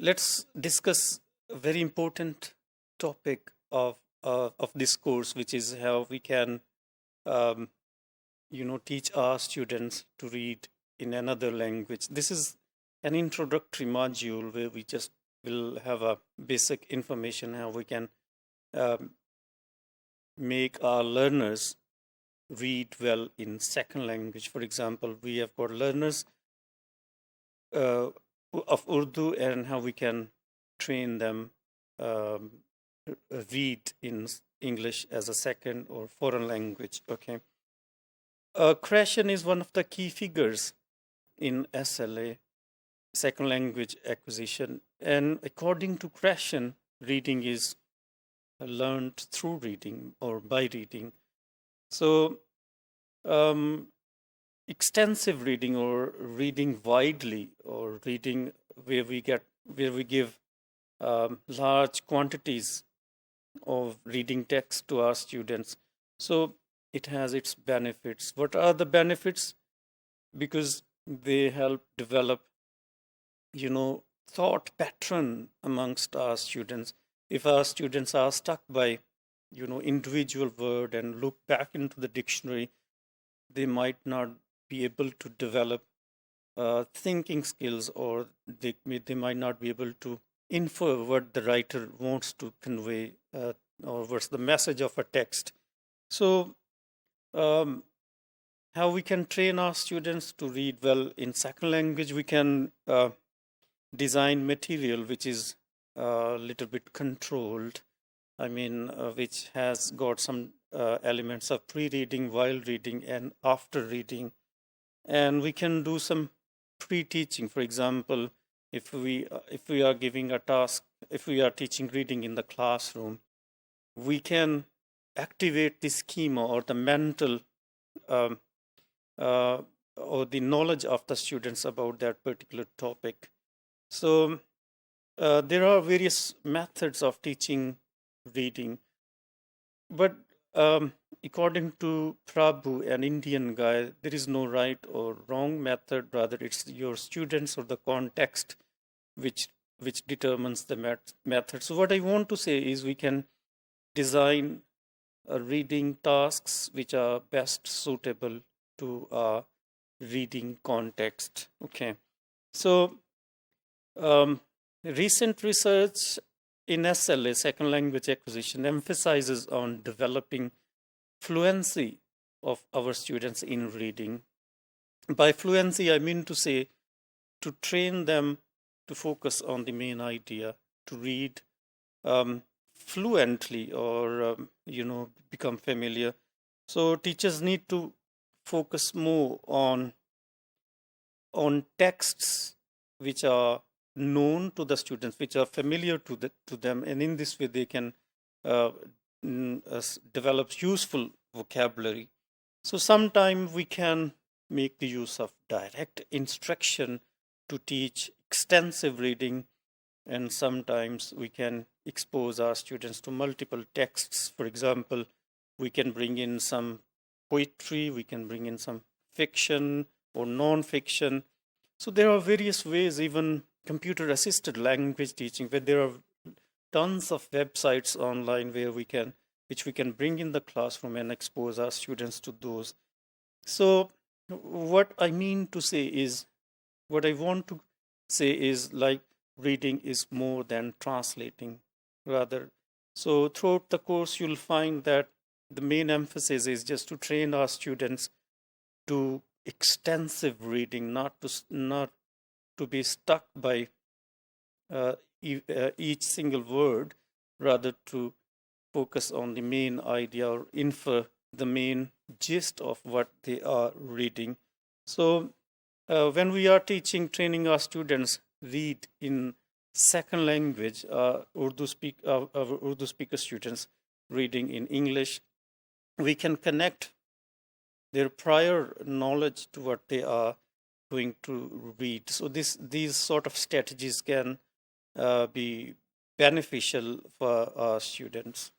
Let's discuss a very important topic of this course, which is how we can, um, teach our students to read in another language. This is an introductory module where we just will have a basic information how we can um, make our learners read well in second language. For example, we have got learners uh, of Urdu and how we can train them um, read in English as a second or foreign language. Okay. Creation is one of the key figures in SLA, second language acquisition. And according to Creation, reading is learned through reading or by reading. So extensive reading or reading widely or reading where we give large quantities of reading text to our students. So it has its benefits. What are the benefits? Because they help develop, thought pattern amongst our students. If our students are stuck by, individual word and look back into the dictionary, they might not be able to develop thinking skills, or they might not be able to infer what the writer wants to convey, or what's the message of a text. So how we can train our students to read well in second language? We can design material which is a little bit controlled. Which has got some elements of pre-reading, while reading, and after reading. And we can do some pre-teaching. For example, if we are giving a task, if we are teaching reading in the classroom, we can activate the schema or the mental or the knowledge of the students about that particular topic. So there are various methods of teaching reading, but according to Prabhu, an Indian guy, there is no right or wrong method. Rather, it's your students or the context which determines the method. So what I want to say is we can design reading tasks which are best suitable to a reading context. Okay, so recent research in SLA, second language acquisition, emphasizes on developing fluency of our students in reading. By fluency, I mean to say to train them to focus on the main idea, to read fluently or, become familiar. So teachers need to focus more on texts which are known to the students, which are familiar to them, and in this way they can develop useful vocabulary. So sometimes we can make the use of direct instruction to teach extensive reading, and sometimes we can expose our students to multiple texts. For example, we can bring in some poetry, we can bring in some fiction or non-fiction. So there are various ways, even computer-assisted language teaching, where there are tons of websites online which we can bring in the classroom and expose our students to those. So what I want to say is like reading is more than translating, rather. So throughout the course, you'll find that the main emphasis is just to train our students to extensive reading, not to be stuck by each single word, rather to focus on the main idea or infer the main gist of what they are reading. So when we are training our students read in second language, our Urdu speaker students reading in English, we can connect their prior knowledge to what they are going to read. So these sort of strategies can be beneficial for our students.